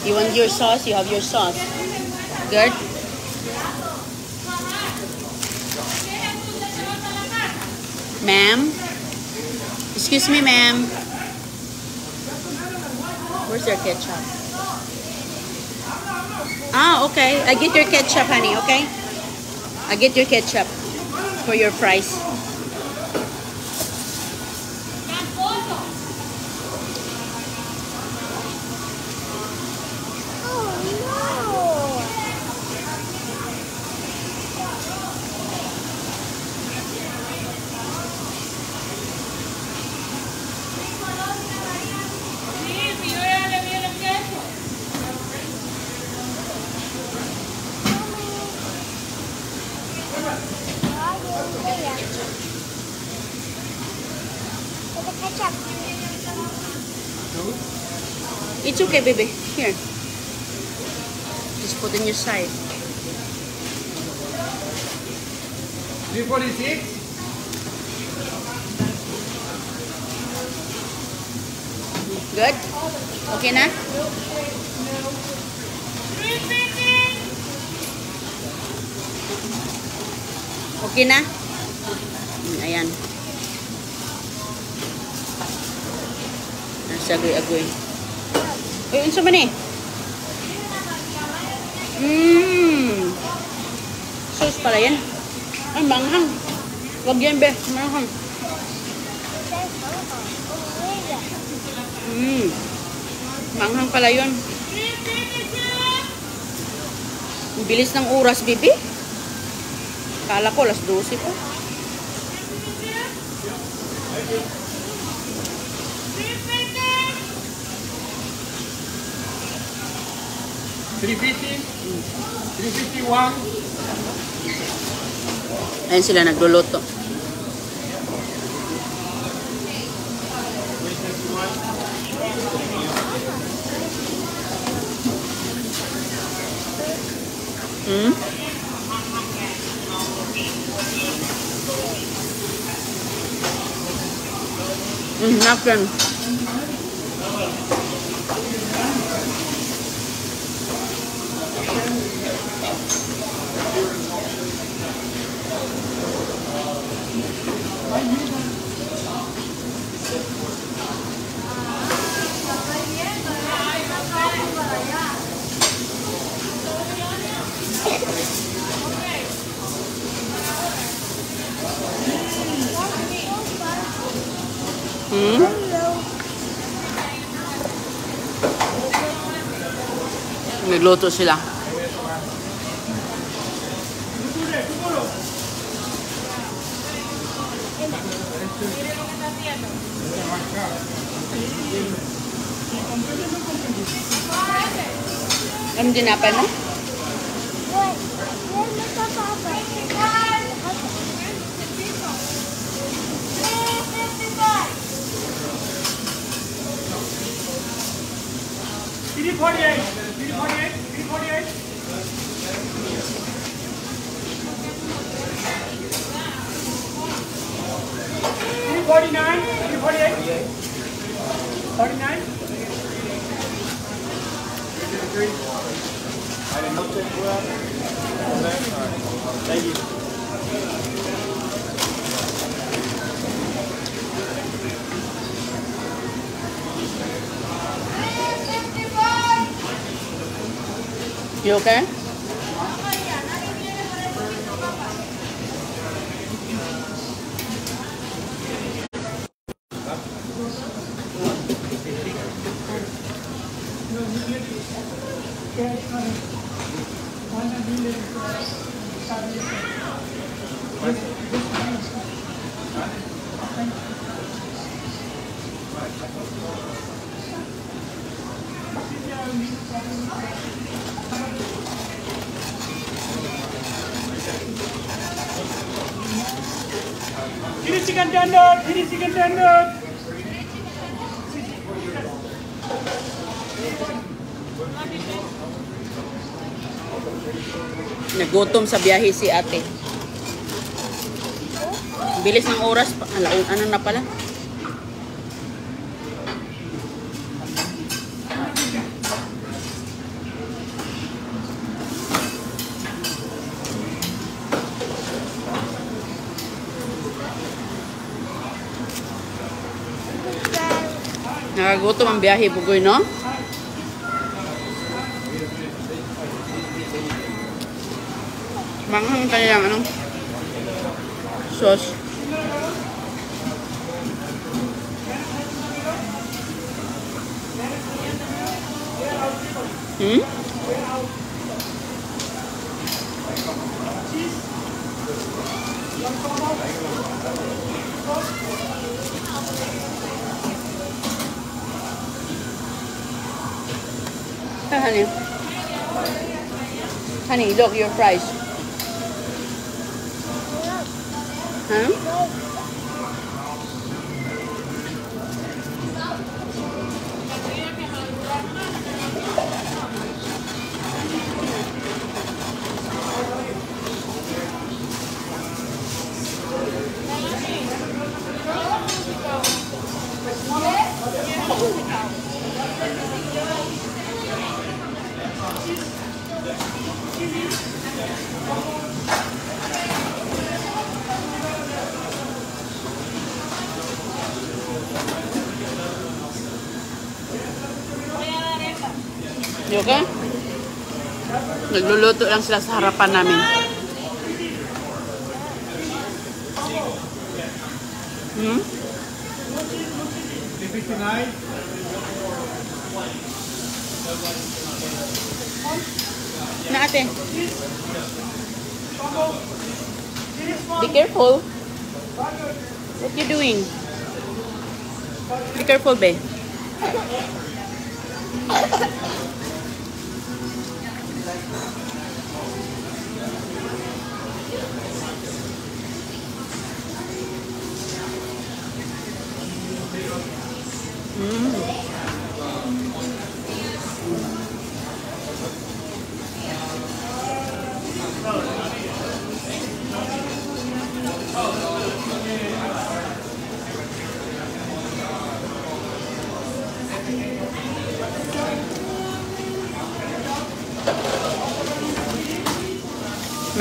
You want your sauce? You have your sauce. Good? Ma'am? Excuse me, ma'am. Where's your ketchup? Ah, okay. I get your ketchup, honey, okay? I get your ketchup for your fries. It's okay, baby. Here. Just put in your side. 346. Good? Okay na? Okay na? Ayan. Nasa agoy-agoy. Eh, unsa man eh? Sauce pala yan. Ay, manghang. Wag yan, be. Manghang. Manghang pala yun. Ang bilis ng oras, bibi. Kala ko, alas 12 po. $350, $351. Ayan sila nagluluto. Napkin. Nagluto sila. Ano dinapay mo? Thank you. You okay? Kiri chicken tender, kiri chicken tender. Nagutom sa biyahe si ate. Bilis ng oras. Ano na pala? Nakagutom ang biyahe, Bugoy, no? Manghang kaya anong sauce. Hmm? Honey. Honey, look, your fries. Huh? You okay? Nagluluto lang sila sa harapan namin. Hmm? Na ate. Be careful. What you doing? Be careful, babe.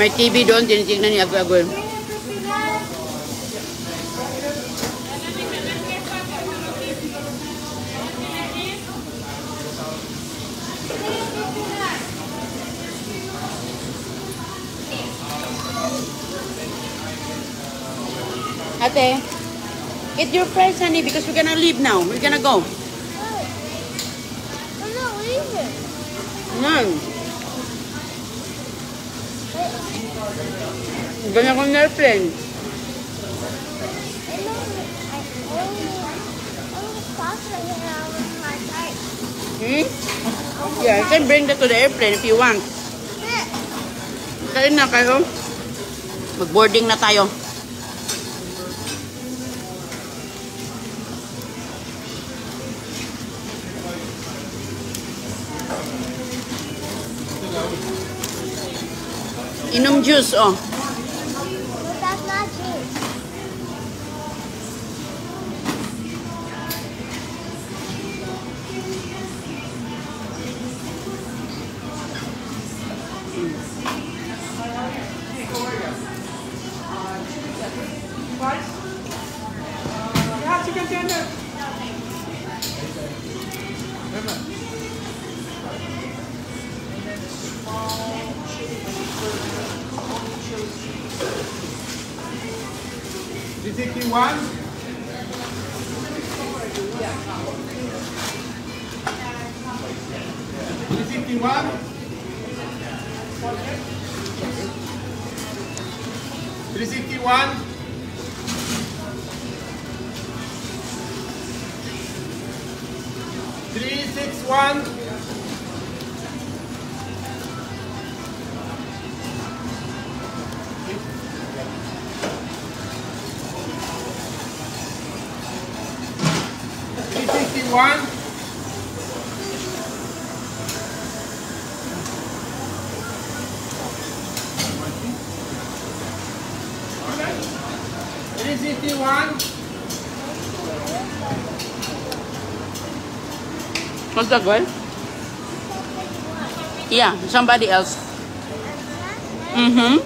May TV doon, tinitignan ni Agoy. Ate, eat your fries, honey, because we're gonna leave now. We're gonna go. I'm not leaving. No. Ganyan kong airplane. I only stopped right here with my bike. Hmm? Yeah, you can bring that to the airplane if you want. Kain na kayo. Mag-boarding na tayo. Inom juice, oh. But that's not juice. Yeah, chicken tender. $361. $361. $361. $361. $361. What's that, girl? Yeah, somebody else. Mm-hmm.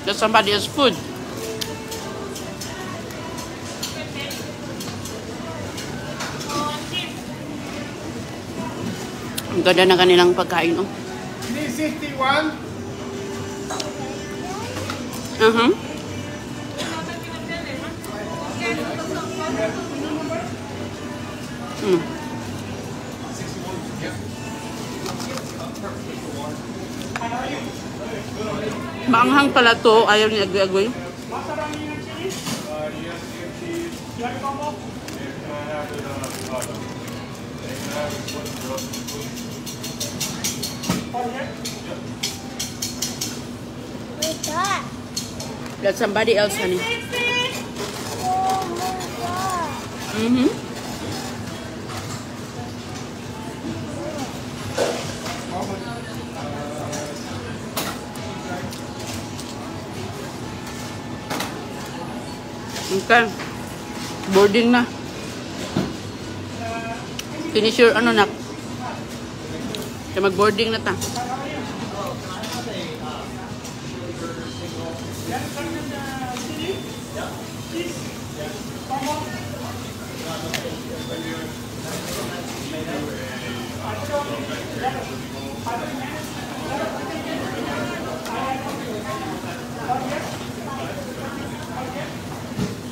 That's somebody else's food. Ang ganda na kanilang pagkain, oh. 361. Uh-huh. Mm. Maanghang pala to. Ayaw ni Agoy-Agoy. What's that? That's somebody else, honey. Oh my god. Mm-hmm. Okay. Boarding na. Finish your ano na. Kaya mag-boarding na ta.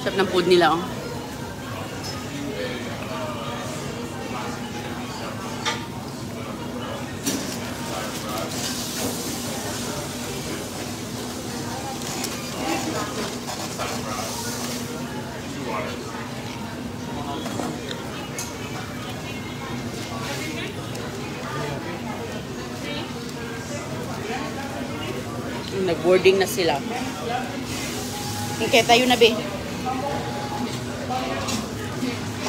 Sarap ng food nila, oh. Nag-boarding na sila. Okay, tayo na, be.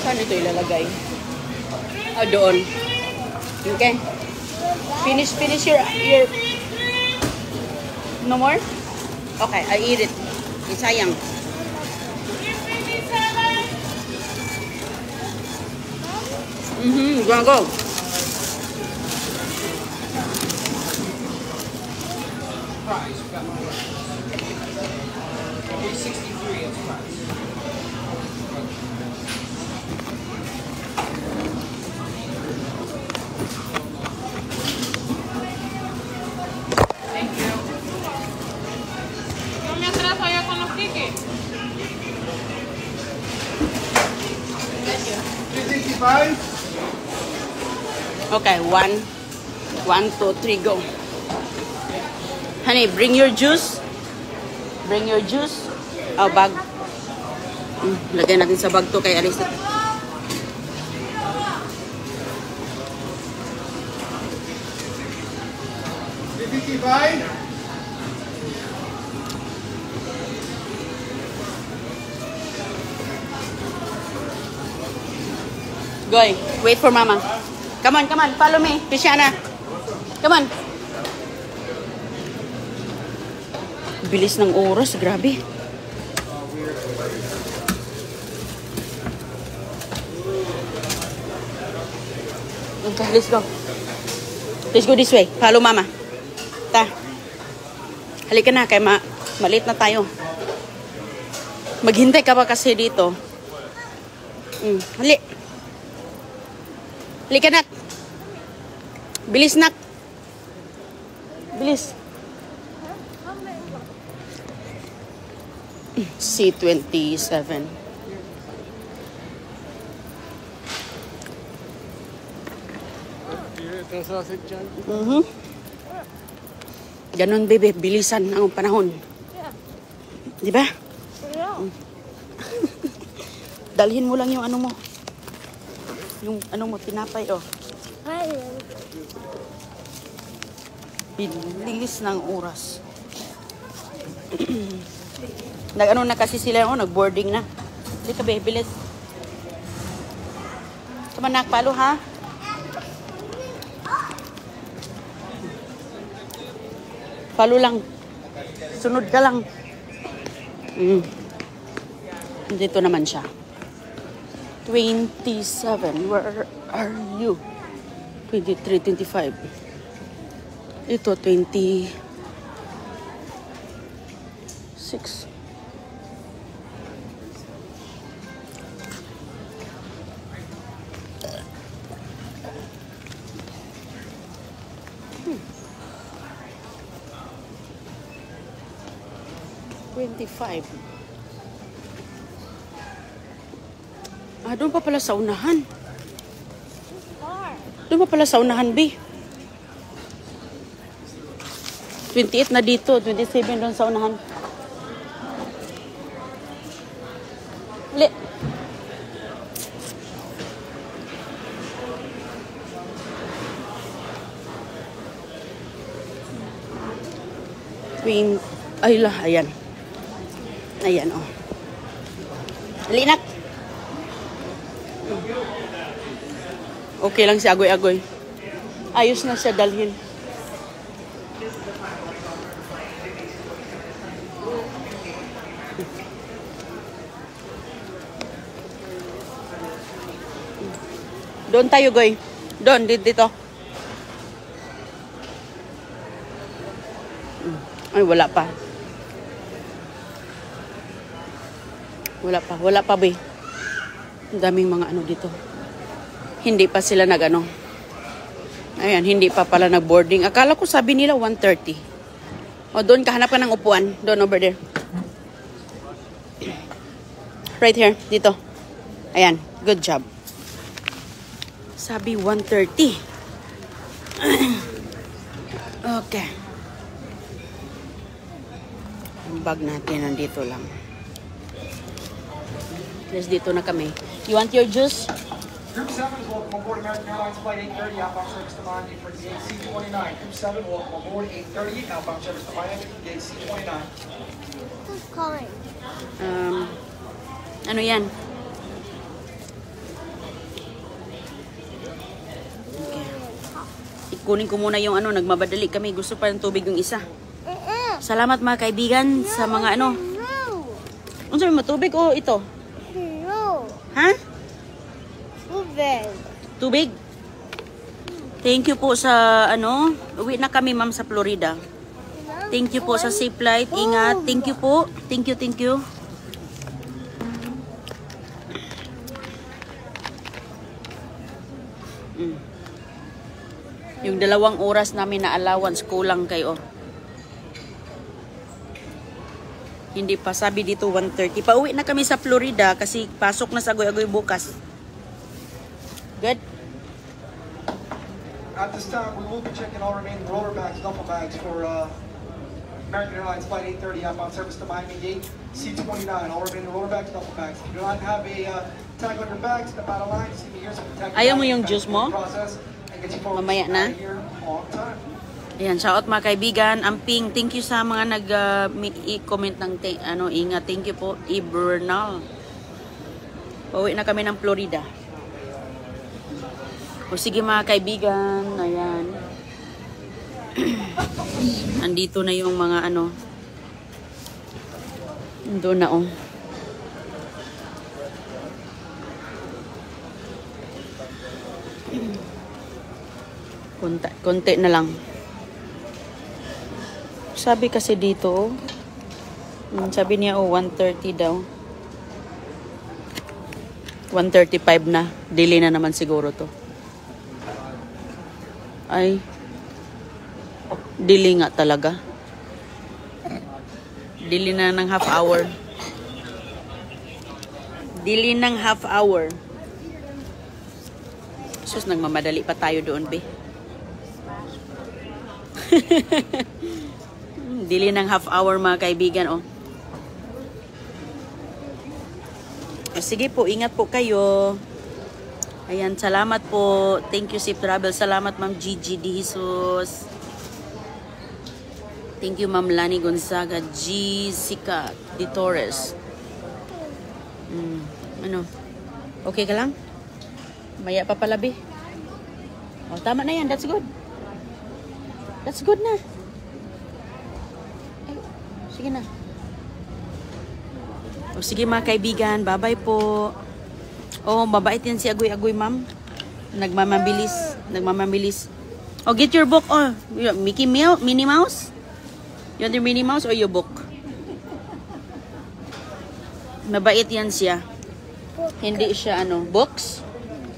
Saan ito ilalagay? Ah, doon. Okay. Finish your... No more? Okay, I eat it. Sayang. Go. No me atraso allá con los tickets. 365. Okay, 1, 2, 3, go. Honey, bring your juice. Bring your juice. Oh, bag. Lagyan natin sa bag to kay Alice. 355. Goy, wait for mama. Come on, follow me, Christiana. Come on. Bilis ng oras, grabe. Okay, let's go. Let's go this way. Follow mama. Ta. Halika na, kaya malit na tayo. Maghintay ka pa kasi dito. Hali. Halika, nak. Bilis, nak. Bilis. C27. Ganon, bebe. Bilisan ang panahon. Di ba? Dalhin mo lang yung ano mo. Yung ano mo, tinapay, oh. Bilis ng oras. Nag-ano na kasi sila, oh, nag-boarding na. Hindi ka, be, bilis. Tumanak, palo, ha? Palo lang. Sunod ka lang. Dito naman siya. 27. Where are you? 23, 25. Ito, 26. 25. Doon pa pala sa unahan. Far. Doon pa pala sa unahan, B. 28 na dito. 27 doon sa unahan. Li. Ay lah, ayan. Ayan, oh. Linak. Okay lang si Agoy-Agoy. Ayos na siya dalhin. Doon tayo, Goy. Doon, dito. Ay, wala pa. Wala pa, Bay. Ang daming mga ano dito. Hindi pa sila nag-ano. Ayan, hindi pa pala nag-boarding. Akala ko sabi nila 1:30. O, doon ka, hanap ka ng upuan. Doon, over there. Right here, dito. Ayan, good job. Sabi 1:30. Okay. Ang bag natin nandito lang. Yes, dito na kami. You want your juice? Group 7 is welcome aboard American Airlines Flight 830, outbound service to Miami for gate C29. Group 7, welcome aboard 830, outbound service to Miami for gate C29. Who's calling? Ano yan? Okay. Ikunin ko muna yung ano, nagmabadali kami. Gusto pa ng tubig yung isa. Salamat mga kaibigan sa mga ano. Ano sabi mo, tubig o ito? No. Ha? Tubig. Tubig? Thank you po sa ano. Uwi na kami ma'am sa Florida. Thank you po sa safe flight. Ingat. Thank you po. Thank you. Yung 2 oras namin na allowance kulang kayo. Hindi pa, sabi dito 1:30. Pauwi na kami sa Florida kasi pasok na sa Agoy-Agoy bukas. Good? At this time, we will be checking all remaining roller bags, duffel bags for American Airlines Flight 830, outbound service to Miami Gate C29. All remaining roller bags, duffel bags. If you do not have a tag on your bags, step out of line. See me here so protect. Ayaw mo yung juice mo? Mamaya na. Ayan, shout out mga kaibigan. Amping, thank you sa mga nag-comment ng ingat. Thank you po, Ibernal. Pauwi na kami ng Florida. O sige mga kaibigan, ayan. Andito na yung mga ano. Doon na oh. Konti na lang. Sabi kasi dito, sabi niya 1:30 daw. 1:35 na. Delay na naman siguro to. Ay, delay nga talaga. Delay na ng half hour. Delay ng half hour. Sus, nagmamadali pa tayo doon, be. Dili ng half hour mga kaibigan, oh. Sige po, ingat po kayo. Ayan, salamat po. Thank you, Safe Travel. Salamat, Ma'am Gigi D. Jesus. Thank you, Ma'am Lani Gonzaga. Jessica D. Torres. Ano? Okay ka lang? Maya pa pala, be. Oh, tama na yan. That's good. That's good na. Ay, sige na. O sige mga kaibigan, bye-bye po. Oh, mabait yan si Agoy-Agoy, ma'am. Nagmamabilis. Oh, get your book. Oh, Minnie Mouse? You want your Minnie Mouse or your book? Mabait yan siya. Hindi siya books?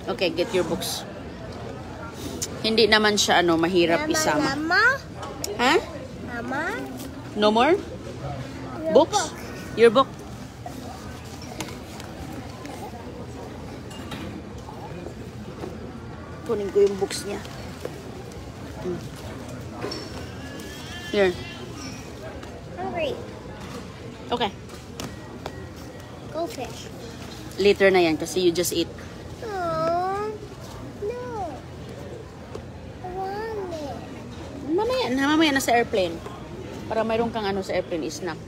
Okay, get your books. Hindi naman siya mahirap isama. Mama? Ha? Mama? No more? books? Your book? Kunin ko yung books niya. Here. Hurry. Okay. Go fish. Later na yan kasi you just eat. Oh, no. I want it. Mamaya na sa airplane. Para mayroon kang ano sa airplane, snack.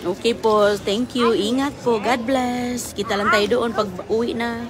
Okay po, thank you. Ingat po. God bless. Kita lang tayo doon pag uwi na.